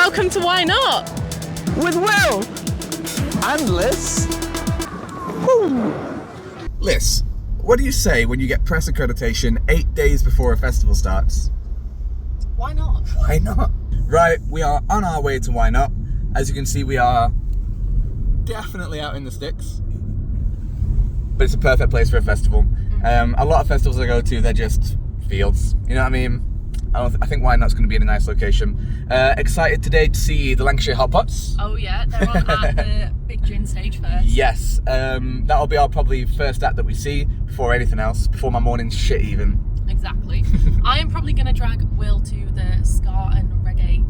welcome to Why Not? With Will and Lys. Woo. Lys, what do you say when you get press accreditation 8 days before a festival starts? Why not? Why not? Right, we are on our way to Why Not. As you can see, we are definitely out in the sticks. But it's a perfect place for a festival. A lot of festivals I go to, they're just fields. You know what I mean? I think Why Not's going to be in a nice location. Excited today to see the Lancashire Hotpots. Oh yeah, they're on at the big gin stage first. Yes, that'll be our probably first act that we see before anything else, before my morning's shit even. Exactly. I am probably going to drag Will to the ska and reggae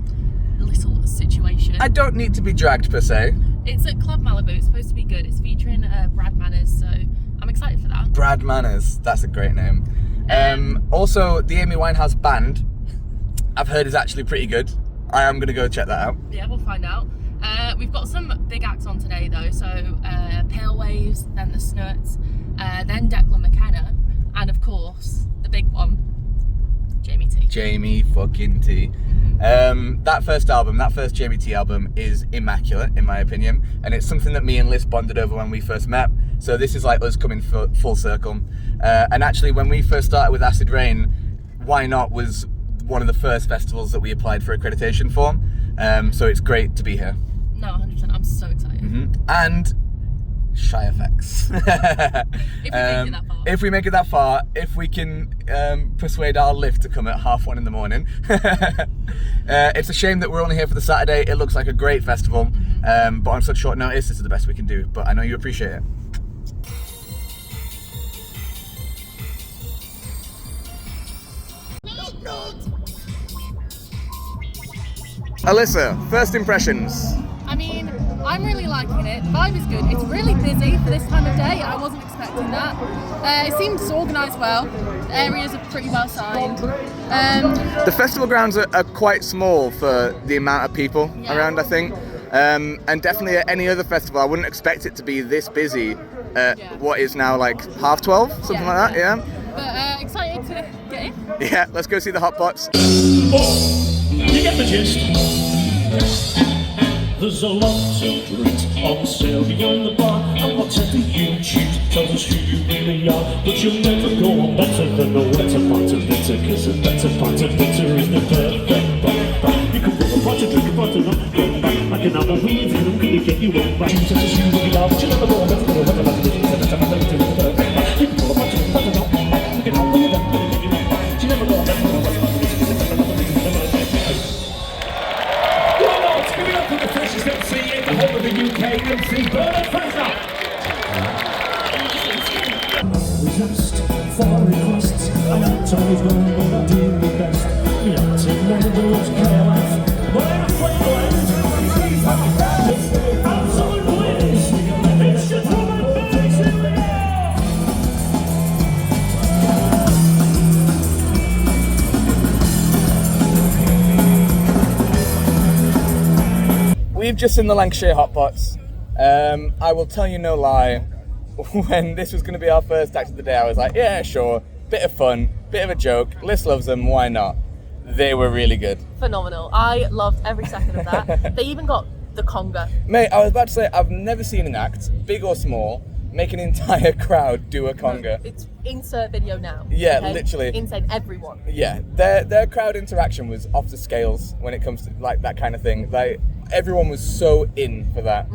little situation. I don't need to be dragged per se. It's at Club Malibu. It's supposed to be good. It's featuring Brad Manners, so I'm excited for that. Brad Manners, that's a great name. Also, the Amy Winehouse band, I've heard is actually pretty good. I am going to go check that out. Yeah, we'll find out. We've got some big acts on today though, so Pale Waves, then the Snuts, then Declan McKenna, and of course, the big one, Jamie T. Jamie fucking T. That first Jamie T album is immaculate in my opinion, and it's something that me and Lys bonded over when we first met, so this is like us coming full circle. And actually when we first started with Acid Rain, Why Not was one of the first festivals that we applied for accreditation for, so it's great to be here. No, 100%, I'm so excited. And Shy Effects. If we make it that far, if we can persuade our lift to come at 1:30 in the morning. It's a shame that we're only here for the Saturday. It looks like a great festival, but on such short notice, this is the best we can do. But I know you appreciate it. Alyssa, first impressions. I mean, I'm really liking it. The vibe is good. It's really busy for this time of day. I wasn't expecting that. It seems organised well. The areas are pretty well signed. The festival grounds are quite small for the amount of people around, I think. And definitely at any other festival, I wouldn't expect it to be this busy at what is now like 12:30, something like that, yeah? But excited to get in. Yeah, let's go see the Hotpots. You get the gist. There's a lot of drinks on sale behind the bar, and whatever you choose tells us who you really are. But you'll never go on better than a wetter part of bitter, cause a better part of bitter is the perfect bar. You can pull a pot of drink, a pot of not go back. I can have a weave, you know, can you get you one back? You tell us who you really are, but you'll never go on better than a wetter part of bitter, cause a better part of bitter is the perfect bar. You can pull a pot of drink, a pot of not go back. You can have a weave, you know, can you get you one back? You never go on better than a wetter part of bitter, cause a better part of bitter is the perfect bar. Give it up for the freshest MC in the whole of the UK, MC Bernard Fraser! Resist for requests, I don't always know what I do the best. We have to never do what's careless, but I'm afraid absolute bliss, it's just what I'm facing there! We've just seen the Lancashire Hotpots. I will tell you no lie, when this was going to be our first act of the day, I was like, yeah, sure, bit of fun, bit of a joke, Lys loves them, why not? They were really good. Phenomenal. I loved every second of that. They even got the conga. Mate, I was about to say, I've never seen an act, big or small, make an entire crowd do a conga. It's insert video now. Yeah, okay? literally. Insane, everyone. Yeah, their crowd interaction was off the scales when it comes to like that kind of thing. Like, everyone was so in for that.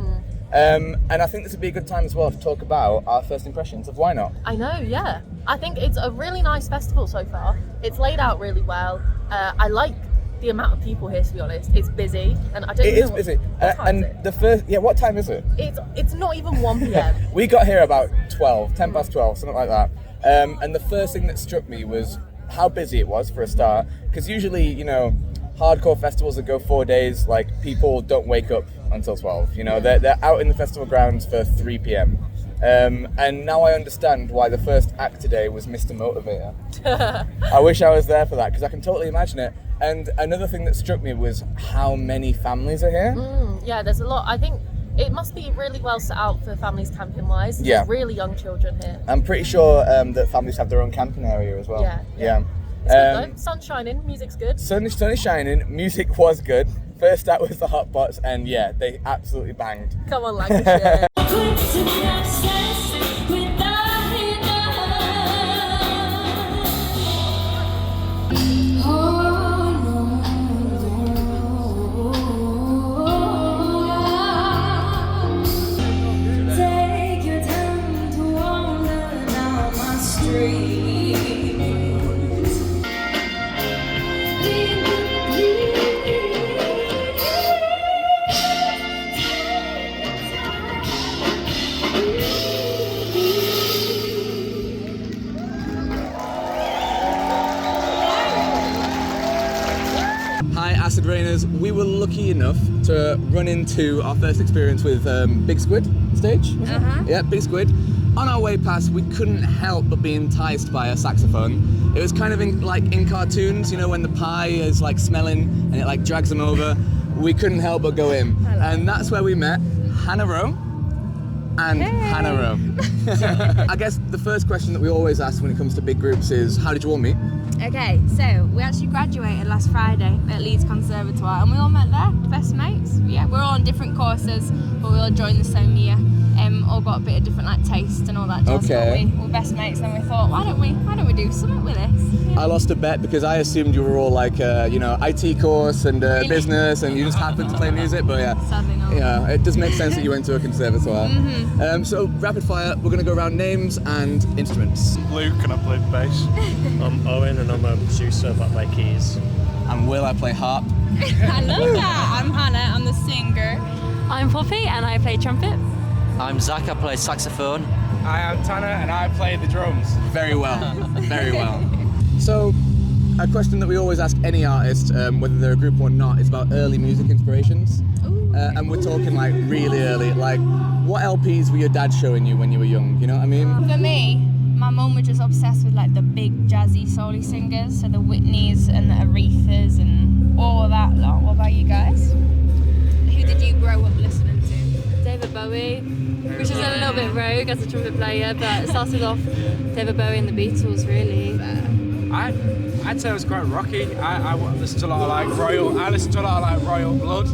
And I think this would be a good time as well to talk about our first impressions of Why Not. I know, yeah. I think it's a really nice festival so far. It's laid out really well. I like the amount of people here, to be honest. It's busy, and I don't know. It is busy. And the first, what time is it? It's not even 1 p.m. We got here about 10 past 12, something like that. And the first thing that struck me was how busy it was for a start. Because usually, you know, hardcore festivals that go 4 days, like, people don't wake up until 12. You know, they're out in the festival grounds for 3 p.m. And now I understand why the first act today was Mr. Motivator. I wish I was there for that, because I can totally imagine it. And another thing that struck me was how many families are here. Yeah, there's a lot. I think it must be really well set out for families camping-wise. Yeah. There's really young children here. I'm pretty sure that families have their own camping area as well. Yeah. It's good though. Sun's shining, music's good. Sun is shining, music was good. First out was the Hotpots, and yeah, they absolutely banged. Come on, Lancashire. Acid Rainers, we were lucky enough to run into our first experience with Big Squid stage. Yeah, Big Squid. On our way past, we couldn't help but be enticed by a saxophone. It was kind of like in cartoons, you know, when the pie is like smelling and it like drags them over. We couldn't help but go in. And that's where we met Hannah Rowe and Hannah Rowe. I guess the first question that we always ask when it comes to big groups is, how did you all meet? Okay, so we actually graduated last Friday at Leeds Conservatoire and we all met there, best mates. Yeah, we're all on different courses, but we all joined the same year. All got a bit of different like taste and all that jazz. Okay. But we're best mates, and we thought, why don't we do something with this? Yeah. I lost a bet because I assumed you were all like, you know, IT course and business, and you just happened to play music. But yeah, sadly not. Yeah, it does make sense that you went to a conservatoire. So rapid fire, we're gonna go around names and instruments. Luke and I play bass. I'm Owen and I'm a producer, but I play keys. And Will, I play harp. I love that. I'm Hannah, I'm the singer. I'm Poppy and I play trumpet. I'm Zach, I play saxophone. I am Tanner and I play the drums. Very well, very well. So, a question that we always ask any artist, whether they're a group or not, is about early music inspirations. And we're talking like really early, like what LPs were your dad showing you when you were young, you know what I mean? For me, my mum was just obsessed with like the big jazzy soul-y singers, so the Whitneys and the Arethas and all of that lot. What about you guys? Who did you grow up listening to? David Bowie, which is a little bit rogue as a trumpet player, but it started off David Bowie and the Beatles, really. I'd say I was quite rocky. I listened to a lot of like Royal. I listened to a lot of like Royal Blood,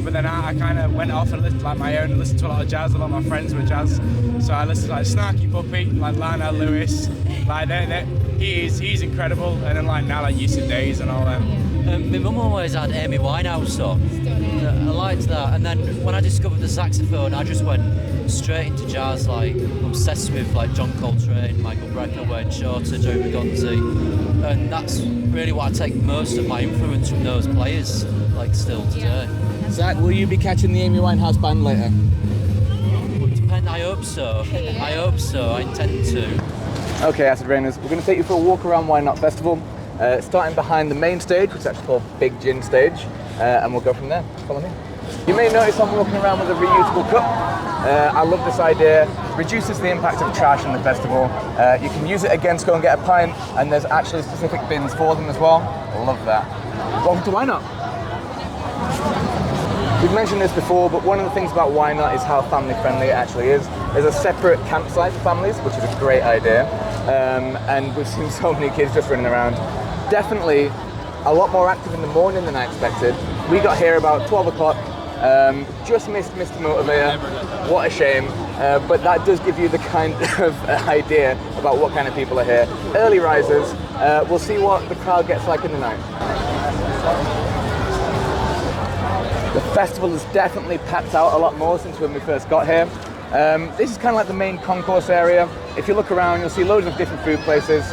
but then I kind of went off and listened like my own. Listened to a lot of jazz. A lot of my friends were jazz, so I listened to like Snarky Puppy, like Lionel Lewis. Like he's incredible, and then like now like Yusuf Days and all them. My mum always had Amy Winehouse on. I liked that, and then when I discovered the saxophone, I just went straight into jazz, like obsessed with like John Coltrane, Michael Brecker, Wayne Shorter, Joe Bergonzi, and that's really what I take most of my influence from those players, like still today. Zach, will you be catching the Amy Winehouse band later? I hope so. I hope so. I intend to. Okay, Acid Rainers, we're going to take you for a walk around Why Not Festival, starting behind the main stage, which is actually called Big Gin Stage, and we'll go from there. Follow me. You may notice I'm walking around with a reusable cup. I love this idea. Reduces the impact of trash in the festival. You can use it again to go and get a pint, and there's actually specific bins for them as well. Love that. Welcome to Why Not. We've mentioned this before, but one of the things about Why Not is how family friendly it actually is. There's a separate campsite for families, which is a great idea. And we've seen so many kids just running around. Definitely a lot more active in the morning than I expected. We got here about 12 o'clock, just missed Mr. Motivator. What a shame. But that does give you the kind of idea about what kind of people are here. Early risers. We'll see what the crowd gets like in the night. The festival has definitely packed out a lot more since when we first got here. This is kind of like the main concourse area. If you look around, you'll see loads of different food places.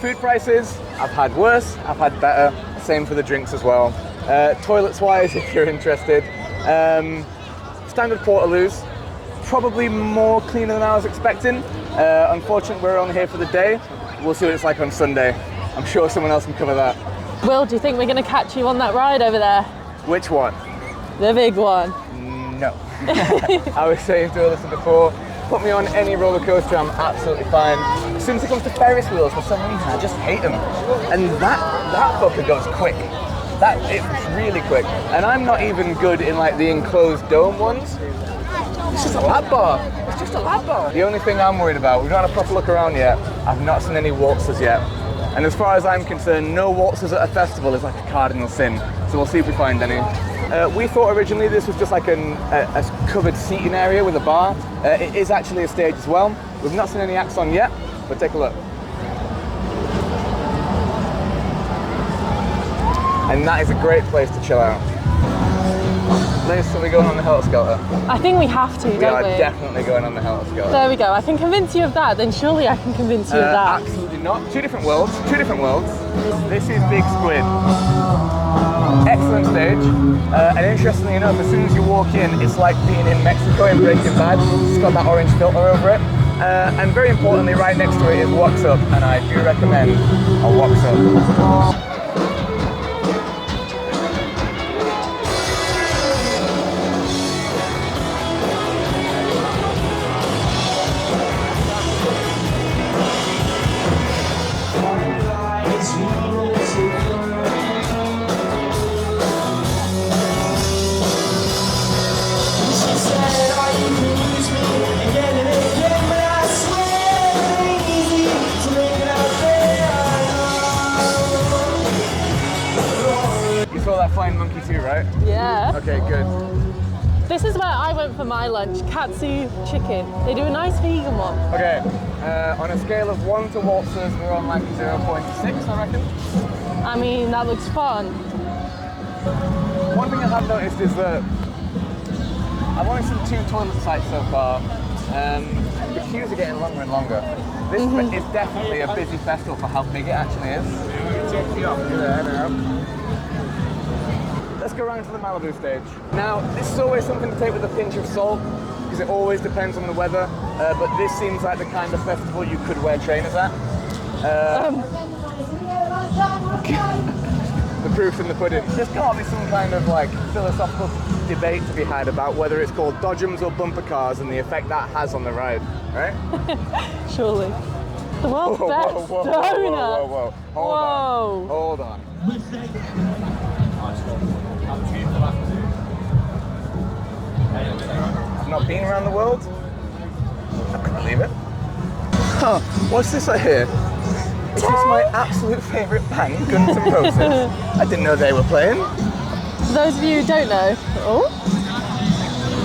Food prices, I've had worse, I've had better. Same for the drinks as well. Toilets-wise, if you're interested. Standard Portaloos, probably more cleaner than I was expecting. Unfortunately, we're only here for the day. We'll see what it's like on Sunday. I'm sure someone else can cover that. Will, do you think we're going to catch you on that ride over there? Which one? The big one. No. I was saying to Alyssa before, put me on any roller coaster, I'm absolutely fine. As soon as it comes to Ferris wheels, for some reason, I just hate them. And that fucker goes quick. It's really quick. And I'm not even good in like the enclosed dome ones. It's just a lap bar. It's just a lap bar. The only thing I'm worried about, we've not had a proper look around yet. I've not seen any waltzers yet. And as far as I'm concerned, no waltzers at a festival is like a cardinal sin. So we'll see if we find any. We thought originally this was just like a covered seating area with a bar. It is actually a stage as well. We've not seen any acts on yet, but take a look. And that is a great place to chill out. Liz, are we going on the Helter Skelter? I think we have to, don't we? We are definitely going on the Helter Skelter. There we go. I can convince you of that, then surely I can convince you of that. Absolutely not. Two different worlds. This is Big Squid. Excellent stage. And interestingly enough, as soon as you walk in, it's like being in Mexico in Breaking Bad. It's got that orange filter over it. And very importantly, right next to it is Wax Up, and I do recommend a Wax Up. Flying monkey too, right? Yeah. Okay, good. This is where I went for my lunch, katsu chicken. They do a nice vegan one. Okay, on a scale of 1 to waltzers, we're on like 0.6, I reckon. I mean, that looks fun. One thing I have noticed is that I've only seen 2 toilet sites so far. The queues are getting longer and longer. This is definitely a busy festival for how big it actually is. Let's go around to the Malibu stage. Now, this is always something to take with a pinch of salt, because it always depends on the weather, but this seems like the kind of festival you could wear trainers at. The proof's in the pudding. There's got to be some kind of like philosophical debate to be had about whether it's called dodgems or bumper cars and the effect that has on the ride, right? Surely. The world's best donut. Whoa. Hold on. I've not been around the world. I couldn't believe it. Huh, what's this I hear? Is this my absolute favourite band, Guns N' Roses? I didn't know they were playing. For those of you who don't know,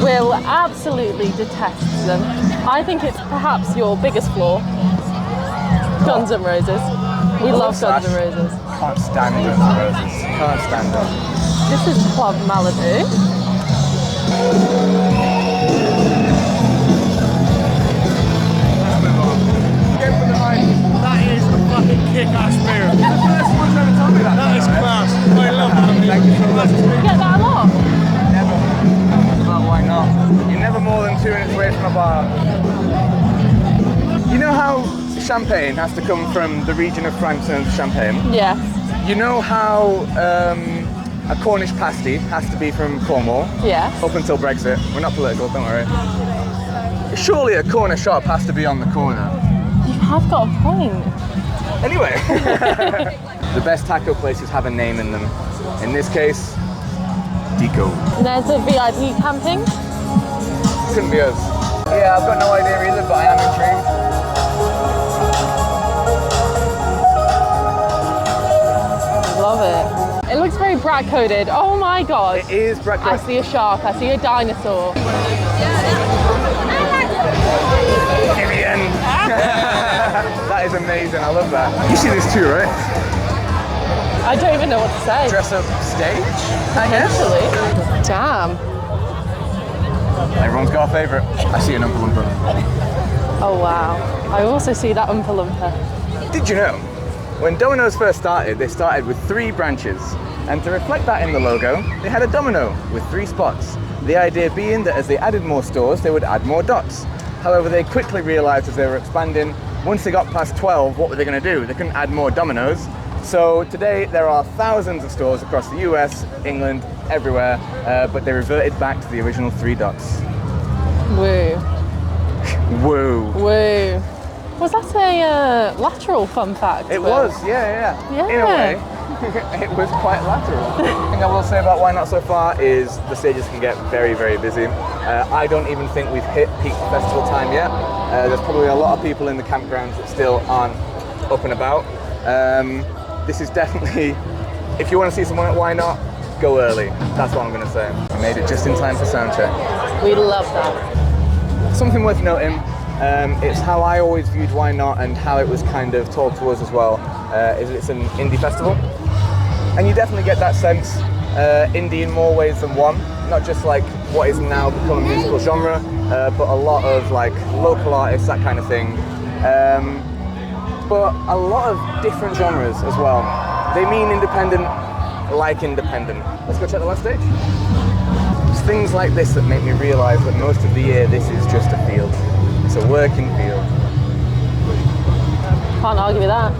Will absolutely detests them. I think it's perhaps your biggest flaw. Guns N' Roses. We love Guns N' Roses. Can't stand Guns N' Roses. Can't stand them. This is Club Malibu. That is a fucking kick-ass beer. That is class. I love that. Thank you so much. You get that a lot? Never. But why not? You're never more than 2 minutes away from a bar. You know how champagne has to come from the region of France known as Champagne? Yes. You know how a Cornish pasty has to be from Cornwall? Yes. Up until Brexit. We're not political, don't worry. Surely a corner shop has to be on the corner. You have got a point. Anyway, the best taco places have a name in them. In this case, Deco. There's a VIP camping. Couldn't be us. Yeah, I've got no idea either, but I am intrigued. Love it. It looks very brat coded. Oh my god. It is brat coded. I see a shark. I see a dinosaur. Vivian. That is amazing. I love that. You see this too, right? I don't even know what to say. Dress up stage, I guess. Actually. Damn. Everyone's got a favourite. I see an Oompa Loompa. Oh wow. I also see that Oompa Loompa. Did you know? When Domino's first started, they started with 3 branches. And to reflect that in the logo, they had a domino with 3 spots. The idea being that as they added more stores, they would add more dots. However, they quickly realised as they were expanding, once they got past 12, what were they going to do? They couldn't add more dominoes. So today there are thousands of stores across the US, England, everywhere, but they reverted back to the original 3 dots. Woo. Woo. Woo. Was that a lateral fun fact? It was, yeah. In a way, it was quite lateral. The thing I will say about Why Not So Far is the stages can get very, very busy. I don't even think we've hit peak festival time yet. There's probably a lot of people in the campgrounds that still aren't up and about. This is definitely, if you want to see someone at Why Not, go early. That's what I'm going to say. I made it just in time for soundcheck. We love that. Something worth noting, it's how I always viewed Why Not and how it was kind of told to us as well, is it's an indie festival. And you definitely get that sense, indie in more ways than one. Not just like what is now become a musical genre, but a lot of like local artists, that kind of thing. But a lot of different genres as well. They mean independent, like independent. Let's go check the last stage. It's things like this that make me realise that most of the year this is just a field. It's a working field. Can't argue with that.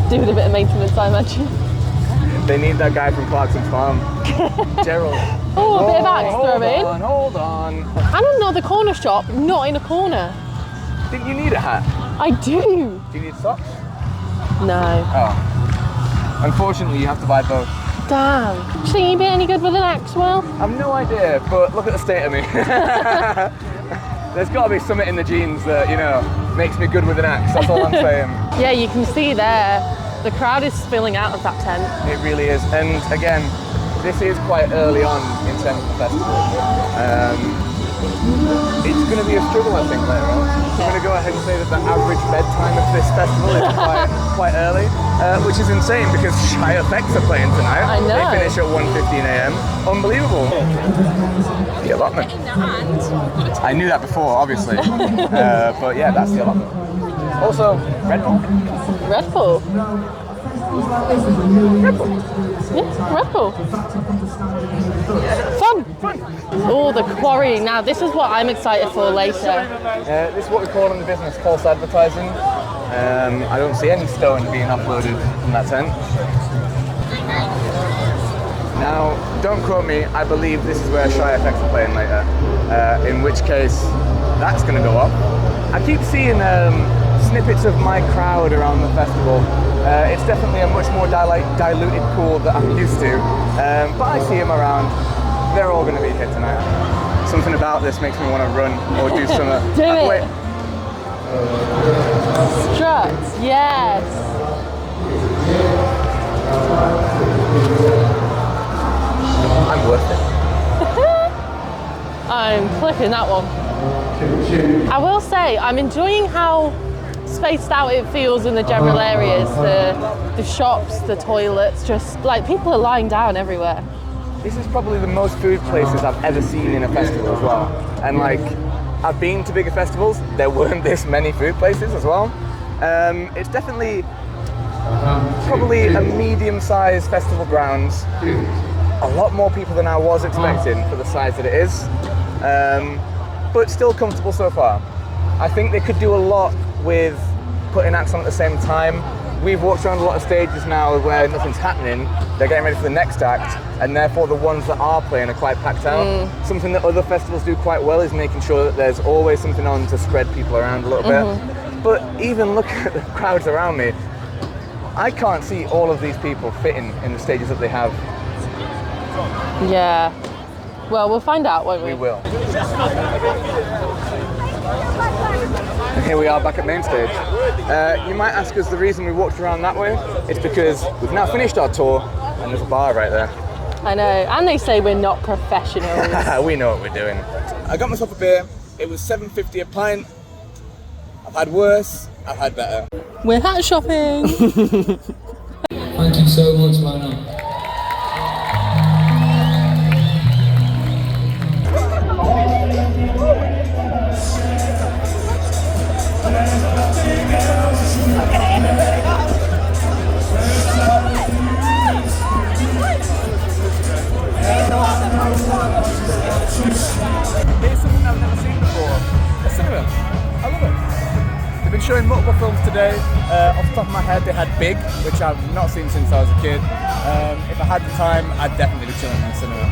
Just doing a bit of maintenance, I imagine. They need that guy from Clarkson's Farm. Gerald. Oh, a bit of axe throwing. Hold on. And another corner shop, not in a corner. Didn't you need a hat? I do. Do you need socks? No. Oh. Unfortunately, you have to buy both. Damn. Do you think you'd be any good with an axe, Will? I've no idea, but look at the state of me. There's got to be something in the genes that, you know, makes me good with an axe. That's all I'm saying. Yeah, you can see there, the crowd is spilling out of that tent. It really is. And again, this is quite early on in terms of the festival. It's going to be a struggle, I think, later on. I'm going to go ahead and say that the average bedtime of this festival is quite early, which is insane because Shy Effects are playing tonight. I know. They finish at 1:15 a.m. Unbelievable. The allotment. I knew that before, obviously. But yeah, that's the allotment. Also, Red Bull. Red Bull? Red Bull. Yeah, Red Bull. Fun. Oh, the quarry. Now, this is what I'm excited for later. This is what we call in the business false advertising. I don't see any stone being uploaded from that tent. Now, don't quote me, I believe this is where Shy Effects are playing later, in which case, that's going to go up. I keep seeing snippets of my crowd around the festival. It's definitely a much more diluted pool that I'm used to, but I see them around. They're all going to be here tonight. Something about this makes me want to run or do something. Do it! Wait. Struts, yes! I'm worth it. I'm clicking that one. I will say, I'm enjoying how spaced out it feels in the general areas. The shops, the toilets, just like people are lying down everywhere. This is probably the most food places I've ever seen in a festival as well. And like, I've been to bigger festivals, there weren't this many food places as well. It's definitely probably a medium-sized festival grounds. A lot more people than I was expecting for the size that it is. But still comfortable so far. I think they could do a lot with putting acts on at the same time. We've walked around a lot of stages now where nothing's happening. They're getting ready for the next act, and therefore the ones that are playing are quite packed out. Something that other festivals do quite well is making sure that there's always something on to spread people around a little bit. But even look at the crowds around me. I can't see all of these people fitting in the stages that they have. Yeah. Well, we'll find out, won't we? We will. And here we are back at main stage. You might ask us the reason we walked around that way. It's because we've now finished our tour and there's a bar right there. I know, and they say we're not professionals. We know what we're doing. I got myself a beer. It was $7.50 a pint. I've had worse, I've had better. We're hat shopping. Thank you so much, man. Here's something I've never seen before. A cinema. I love it. They've been showing multiple films today. Off the top of my head, they had Big, which I've not seen since I was a kid. If I had the time, I'd definitely be chilling in the cinema.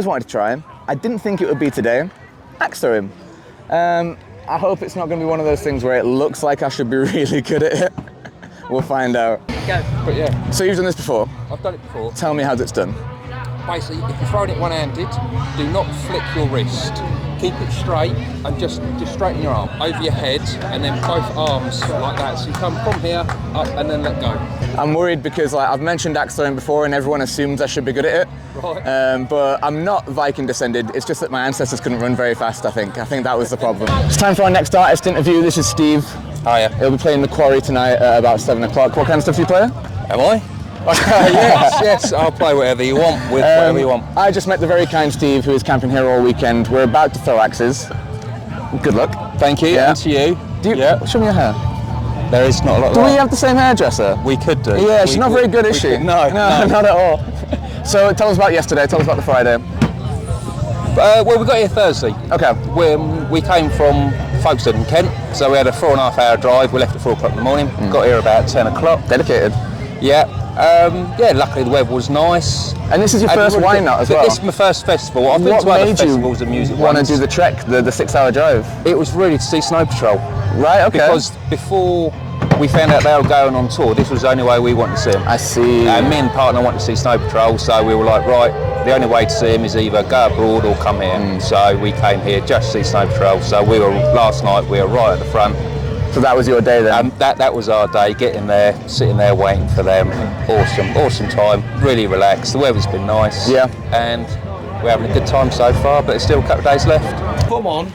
always wanted to try. I didn't think it would be today. Axe throwing. I hope it's not going to be one of those things where it looks like I should be really good at it. We'll find out. But yeah. So you've done this before? I've done it before. Tell me how it's done. Basically, if you're throwing it one-handed, do not flick your wrist. Keep it straight and just straighten your arm over your head, and then both arms like that. So you come from here up and then let go. I'm worried because I've mentioned axe throwing before, and everyone assumes I should be good at it. Right. But I'm not Viking descended. It's just that my ancestors couldn't run very fast. I think that was the problem. It's time for our next artist interview. This is Steve. Hiya. He'll be playing the Quarry tonight at about 7 o'clock. What kind of stuff do you play? Am I? yes, I'll play whatever you want with whatever you want. I just met the very kind Steve, who is camping here all weekend. We're about to throw axes. Good luck. Thank you, and to you. Show me your hair. There is not a lot. Do we have the same hairdresser? We could do. Yeah, she's not very good, is she? No, not at all. So tell us about yesterday. Tell us about the Friday. Well, we got here Thursday. Okay. We came from Folkestone in Kent, so we had a 4.5 hour drive. We left at 4 o'clock in the morning. Got here about 10 o'clock. Dedicated. Yeah. Luckily the weather was nice. And this is your first wine nut as well? This is my first festival. I've been to other festivals and music want to ones. do the trek, the 6-hour drive? It was really to see Snow Patrol. Right, okay. Because before we found out they were going on tour, this was the only way we wanted to see them. I see. Me and partner wanted to see Snow Patrol, so we were like, right, the only way to see them is either go abroad or come here. So we came here just to see Snow Patrol. So last night we were right at the front. So that was your day then? That was our day, getting there, sitting there waiting for them. Awesome time, really relaxed. The weather's been nice. Yeah. And we're having a good time so far, but there's still a couple of days left. Come on.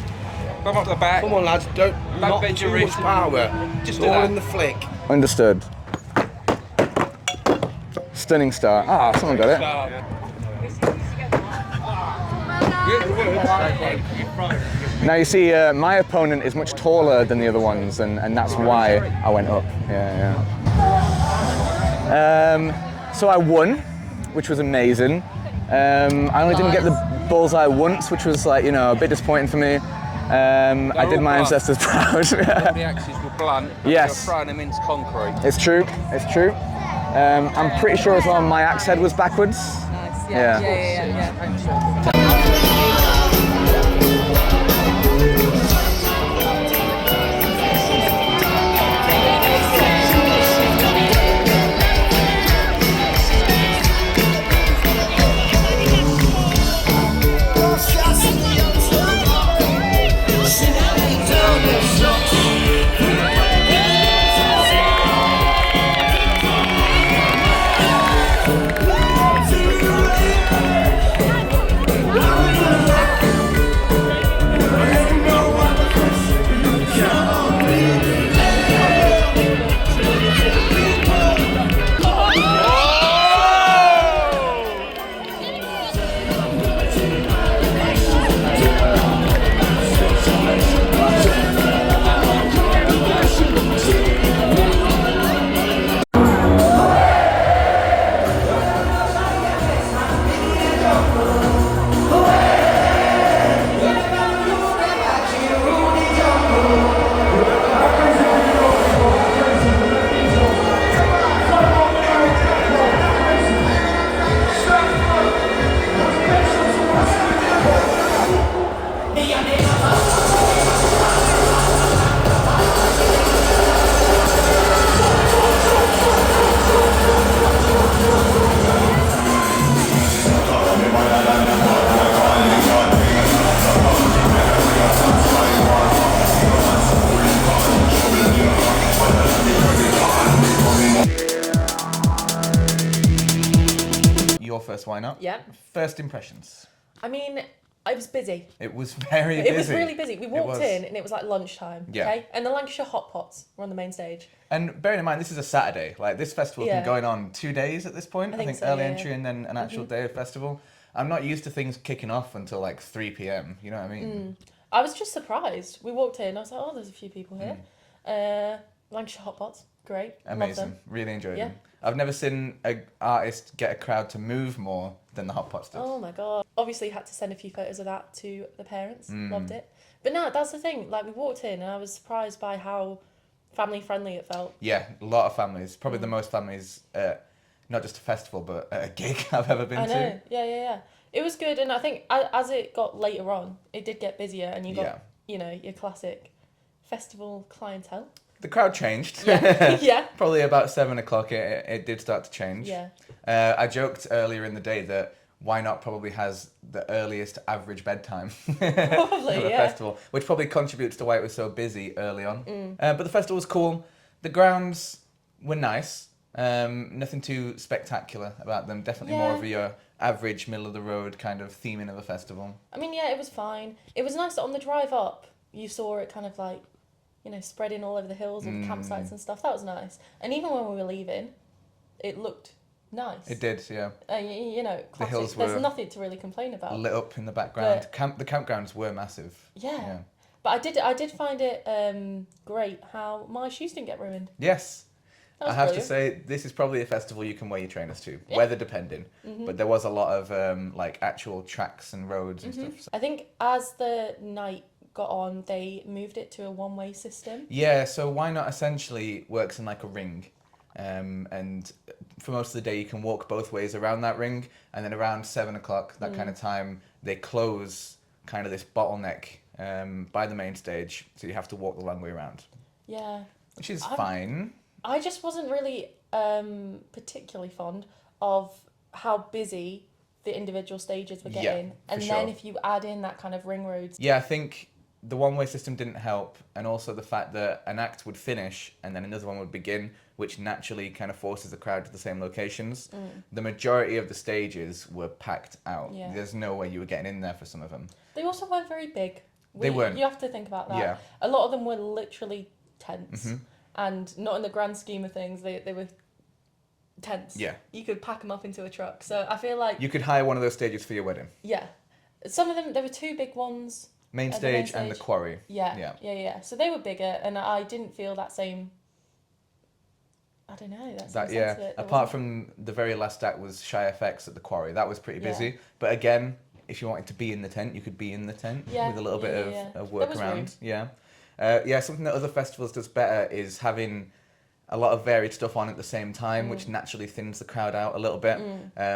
Come up the back. Come on, lads. Don't bend too your much wrist. power. Just do all that. in the flick. Understood. Stunning start. Ah, someone got it. Now you see, my opponent is much taller than the other ones, and that's why I went up. Yeah. So I won, which was amazing. I only didn't get the bullseye once, which was a bit disappointing for me. I did my ancestors proud. The axes were blunt. Yes. You're throwing them into concrete. It's true. I'm pretty sure as well my axe head was backwards. Nice. Yeah. Why not? Yeah. First impressions. I mean, I was busy. It was very busy. It was really busy. We walked in and it was like lunchtime. Yeah. Okay. And the Lancashire Hotpots were on the main stage. And bearing in mind, this is a Saturday. Like, this festival's been going on 2 days at this point. I think so, early yeah. entry and then an actual day of festival. I'm not used to things kicking off until like 3 p.m. You know what I mean? I was just surprised. We walked in. I was like, oh, there's a few people here. Lancashire Hotpots, great. Love Amazing. them. Really enjoyed Yeah. them. I've never seen an artist get a crowd to move more than the Hotpots did. Oh my god. Obviously had to send a few photos of that to the parents. Loved it. But no, that's the thing. Like, we walked in and I was surprised by how family friendly it felt. Yeah, a lot of families. Probably the most families at not just a festival, but at a gig I've ever been to. Yeah. It was good, and I think as it got later on, it did get busier, and you got, you know, your classic festival clientele. The crowd changed. Yeah. Yeah. Probably about 7 o'clock, it did start to change. Yeah. I joked earlier in the day that Why Not probably has the earliest average bedtime Probably, of a yeah. festival, which probably contributes to why it was so busy early on. But the festival was cool. The grounds were nice. Nothing too spectacular about them. Definitely more of your average, middle of the road kind of theming of a festival. I mean, yeah, it was fine. It was nice that on the drive up, you saw it kind of like, you know, spreading all over the hills and campsites and stuff. That was nice. And even when we were leaving, it looked nice. It did, yeah. You know, classic. The hills were There's nothing to really complain about. lit up in the background. But, the campgrounds were massive. Yeah. But I did find it great how my shoes didn't get ruined. Yes. I have brilliant. to say, this is probably a festival you can wear your trainers to, weather depending. But there was a lot of like actual tracks and roads and stuff. So. I think as the night got on, they moved it to a one-way system. Yeah, so Why Not essentially works in like a ring. And for most of the day you can walk both ways around that ring, and then around 7 o'clock, that kind of time, they close kind of this bottleneck by the main stage, so you have to walk the long way around. Yeah. Which is fine. I just wasn't really particularly fond of how busy the individual stages were getting. And then if you add in that kind of ring roads. Yeah, I think the one-way system didn't help, and also the fact that an act would finish and then another one would begin, which naturally kind of forces the crowd to the same locations. The majority of the stages were packed out. Yeah. There's no way you were getting in there for some of them. They also weren't very big. They weren't. You have to think about that. Yeah. A lot of them were literally tents. And not in the grand scheme of things, they were tents. Yeah. You could pack them up into a truck. So I feel like... You could hire one of those stages for your wedding. Yeah. Some of them, there were two big ones. Main stage and the quarry. Yeah. So they were bigger, and I didn't feel that same... I don't know. Apart from the very last act was Shy FX at the quarry. That was pretty busy. But again, if you wanted to be in the tent, you could be in the tent with a little bit of work around. Yeah. Something that other festivals does better is having a lot of varied stuff on at the same time, which naturally thins the crowd out a little bit.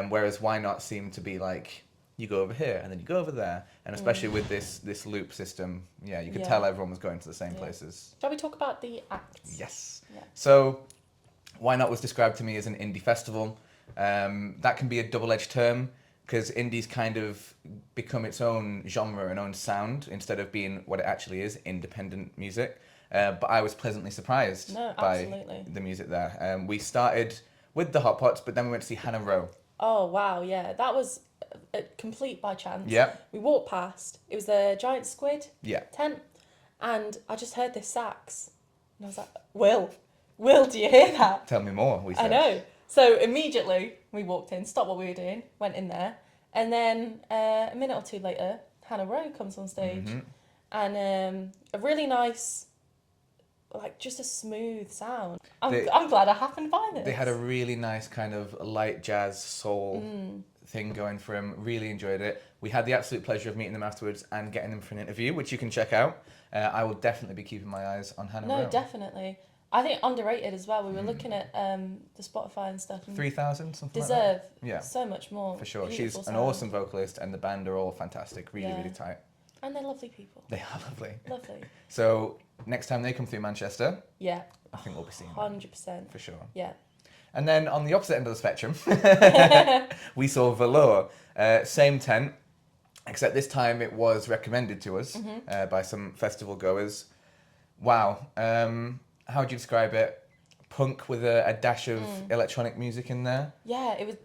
Whereas Why Not seem to be like, you go over here and then you go over there. And especially with this loop system, you could tell everyone was going to the same places. Shall we talk about the acts? Yes. Yeah. So Why Not was described to me as an indie festival. That can be a double-edged term, because indie's kind of become its own genre and own sound instead of being what it actually is, independent music. But I was pleasantly surprised by the music there. We started with the Hotpots, but then we went to see Hannah Rowe. Oh, wow, yeah. That was complete by chance. Yeah. We walked past. It was the giant squid tent. And I just heard this sax. And I was like, Will, do you hear that? Tell me more, we said. I know. So immediately we walked in, stopped what we were doing, went in there. And then a minute or two later, Hannah Rowe comes on stage. And a really nice, like just a smooth sound. I'm glad I happened by this. They had a really nice kind of light jazz soul thing going for him. Really enjoyed it. We had the absolute pleasure of meeting them afterwards and getting them for an interview, which you can check out. I will definitely be keeping my eyes on Hannah Rowe. No, definitely. I think underrated as well. We were looking at the Spotify and stuff. 3,000, something deserve like that. Yeah. so much more. For sure. Beautiful She's an sound. awesome vocalist, and the band are all fantastic. Really, really tight. And they're lovely people. They are lovely. Lovely. So next time they come through Manchester, yeah, I think we'll be seeing 100%. for sure. Yeah. And then on the opposite end of the spectrum, we saw VLURE. Same tent, except this time it was recommended to us by some festival goers. Wow. How would you describe it? Punk with a dash of electronic music in there. Yeah, it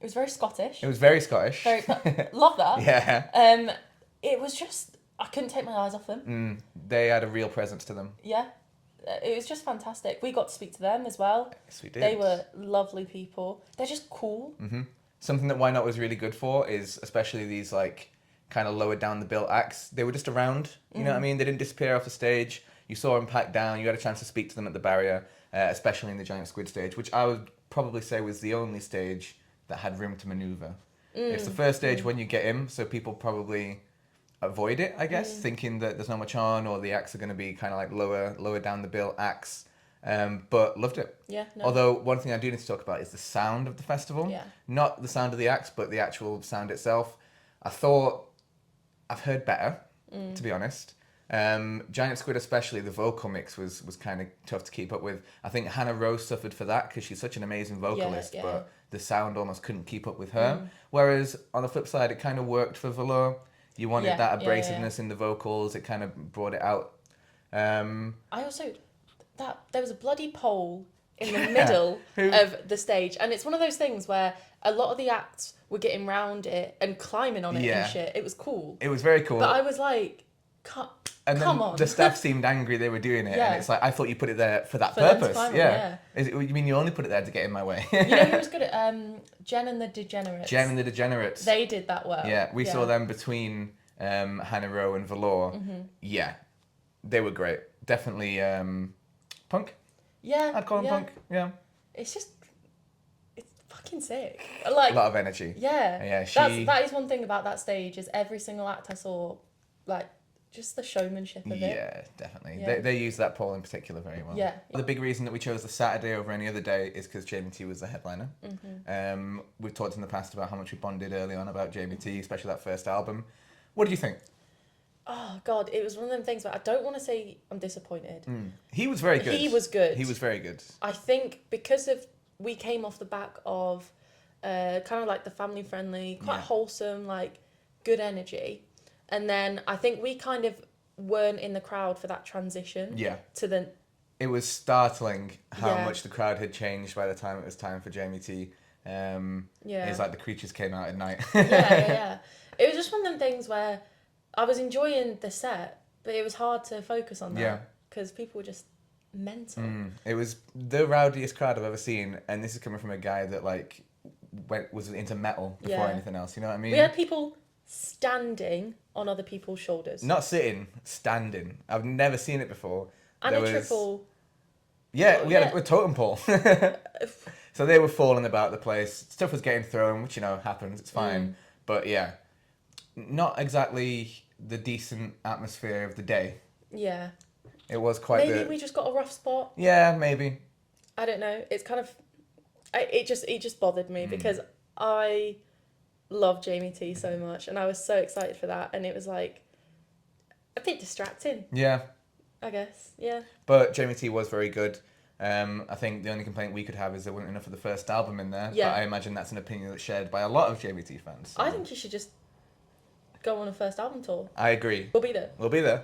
was very Scottish. It was very Scottish. Love that. Yeah. It was just, I couldn't take my eyes off them. They had a real presence to them. Yeah. It was just fantastic. We got to speak to them as well. Yes, we did. They were lovely people. They're just cool. Something that Why Not was really good for is especially these like kind of lower down the bill acts. They were just around, you know what I mean? They didn't disappear off the stage. You saw them packed down. You had a chance to speak to them at the barrier, especially in the Giant Squid stage, which I would probably say was the only stage that had room to manoeuvre. It's the first stage when you get in, so people probably avoid it, I guess, thinking that there's not much on or the acts are going to be kind of like lower down the bill acts. But loved it. Yeah. No. Although one thing I do need to talk about is the sound of the festival. Yeah. Not the sound of the acts, but the actual sound itself. I thought I've heard better, to be honest. Giant Squid especially, the vocal mix was kind of tough to keep up with. I think Hannah Rowe suffered for that because she's such an amazing vocalist, but the sound almost couldn't keep up with her. Whereas on the flip side, it kind of worked for VLURE. You wanted that abrasiveness in the vocals, it kind of brought it out. I also, there was a bloody pole in the middle of the stage, and it's one of those things where a lot of the acts were getting round it and climbing on it and shit. It was cool. It was very cool. But I was like, come on. The staff seemed angry they were doing it, and it's like, I thought you put it there for that For them to purpose. climb on, You mean you only put it there to get in my way? You know who was good at Jen and the Degenerates? Jen and the Degenerates. They did that well. Yeah, we saw them between Hannah Rowe and VLURE. Yeah, they were great. Definitely punk. Yeah, I'd call them punk. Yeah. It's fucking sick. Like a lot of energy. Yeah. That is one thing about that stage is every single act I saw, like, just the showmanship of it. Yeah, definitely. Yeah. They used that pole in particular very well. Yeah. The big reason that we chose the Saturday over any other day is because Jamie T was the headliner. We've talked in the past about how much we bonded early on about Jamie T, especially that first album. What did you think? Oh, God, it was one of them things where I don't want to say I'm disappointed. He was very good. He was good. He was very good. I think because we came off the back of kind of like the family-friendly, quite wholesome, like, good energy. And then I think we kind of weren't in the crowd for that transition. To the... It was startling how much the crowd had changed by the time it was time for Jamie T. It's like the creatures came out at night. yeah. It was just one of them things where I was enjoying the set, but it was hard to focus on that because people were just mental. It was the rowdiest crowd I've ever seen, and this is coming from a guy that like was into metal before anything else. You know what I mean? We had people standing on other people's shoulders. Not sitting, standing. I've never seen it before. And a triple. Yeah, we had a totem pole. So they were falling about the place. Stuff was getting thrown, which, you know, happens. It's fine. But yeah, not exactly the decent atmosphere of the day. Yeah. It was quite Maybe we just got a rough spot. Yeah, maybe. I don't know. It's kind of... It just bothered me because I love Jamie T so much and I was so excited for that, and it was like a bit distracting. Yeah. I guess. Yeah. But Jamie T was very good. I think the only complaint we could have is there wasn't enough of the first album in there. Yeah. But I imagine that's an opinion that's shared by a lot of Jamie T fans. So. I think you should just go on a first album tour. I agree. We'll be there. We'll be there.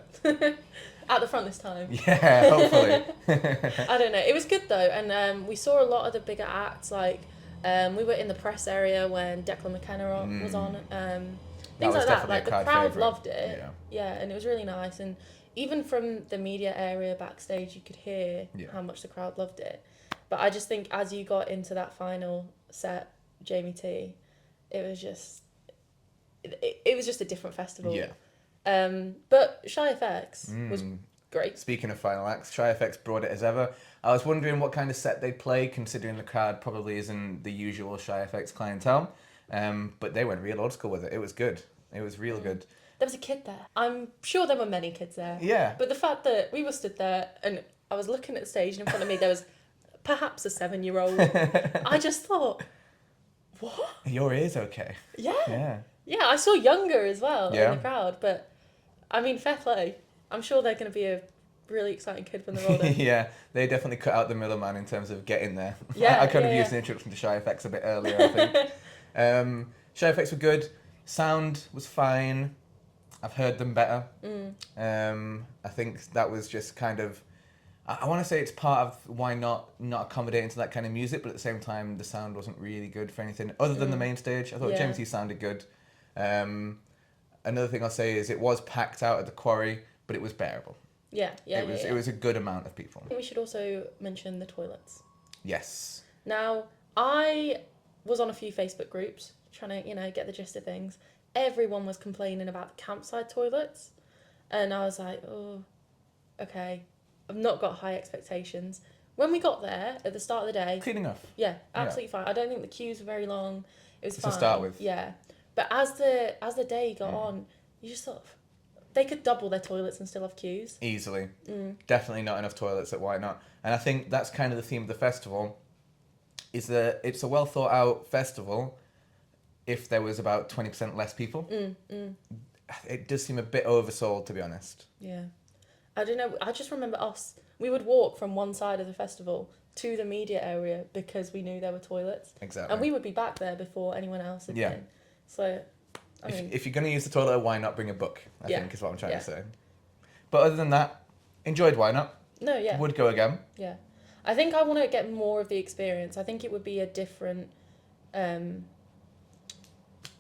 At the front this time. Yeah, hopefully. I don't know. It was good though, and we saw a lot of the bigger acts. Like we were in the press area when Declan McKenna was on. Things like that. Like the crowd loved it. Yeah, and it was really nice. And even from the media area backstage, you could hear how much the crowd loved it. But I just think as you got into that final set, Jamie T, it was just a different festival. Yeah. But Shy FX was great. Speaking of final acts, Shy FX brought it as ever. I was wondering what kind of set they'd play, considering the crowd probably isn't the usual Shy FX clientele. But they went real old school with it. It was good. It was real good. There was a kid there. I'm sure there were many kids there. Yeah. But the fact that we were stood there and I was looking at the stage and in front of me there was perhaps a 7-year-old. I just thought, what? Your ear's okay. Yeah. Yeah, I saw younger as well in the crowd, but I mean, fair play. I'm sure they're going to be a really exciting kid when they're older. Yeah, they definitely cut out the middleman in terms of getting there. Yeah, I could have used an introduction to Shy FX a bit earlier, I think. Shy FX were good. Sound was fine. I've heard them better. I think that was just kind of... I want to say it's part of why not accommodating to that kind of music, but at the same time, the sound wasn't really good for anything other than the main stage. I thought Jamie T sounded good. Another thing I'll say is it was packed out at the Quarry, but it was bearable. It was a good amount of people. I think we should also mention the toilets. Yes. Now, I was on a few Facebook groups trying to, get the gist of things. Everyone was complaining about the campsite toilets. And I was like, oh, okay. I've not got high expectations. When we got there at the start of the day... Clean enough. Yeah, absolutely fine. I don't think the queues were very long. It was fine. To start with. Yeah. But as the day got on, you just thought... They could double their toilets and still have queues. Easily. Definitely not enough toilets at Why Not. And I think that's kind of the theme of the festival, is that it's a well thought out festival, if there was about 20% less people. It does seem a bit oversold, to be honest. Yeah. I don't know. I just remember we would walk from one side of the festival to the media area because we knew there were toilets. Exactly. And we would be back there before anyone else had been. So, I mean... If you're going to use the toilet, why not bring a book, I think is what I'm trying to say. But other than that, enjoyed Why Not? No, yeah. Would go again. Yeah. I think I want to get more of the experience. I think it would be a different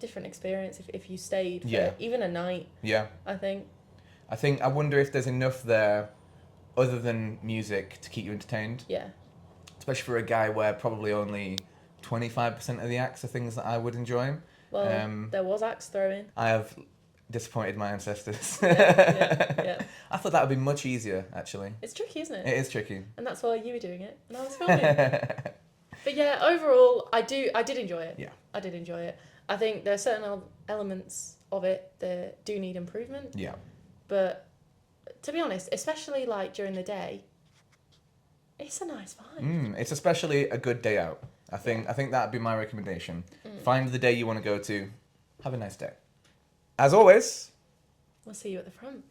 experience if you stayed for even a night. Yeah. I think. I wonder if there's enough there other than music to keep you entertained. Yeah. Especially for a guy where probably only 25% of the acts are things that I would enjoy. Well, there was axe throwing. I have disappointed my ancestors. Yeah. I thought that would be much easier, actually. It's tricky, isn't it? It is tricky. And that's why you were doing it, and I was filming. But yeah, overall, I did enjoy it. Yeah. I did enjoy it. I think there are certain elements of it that do need improvement. Yeah. But to be honest, especially like during the day, it's a nice vibe. It's especially a good day out. I think that'd be my recommendation. Find the day you want to go to. Have a nice day. As always, we'll see you at the front.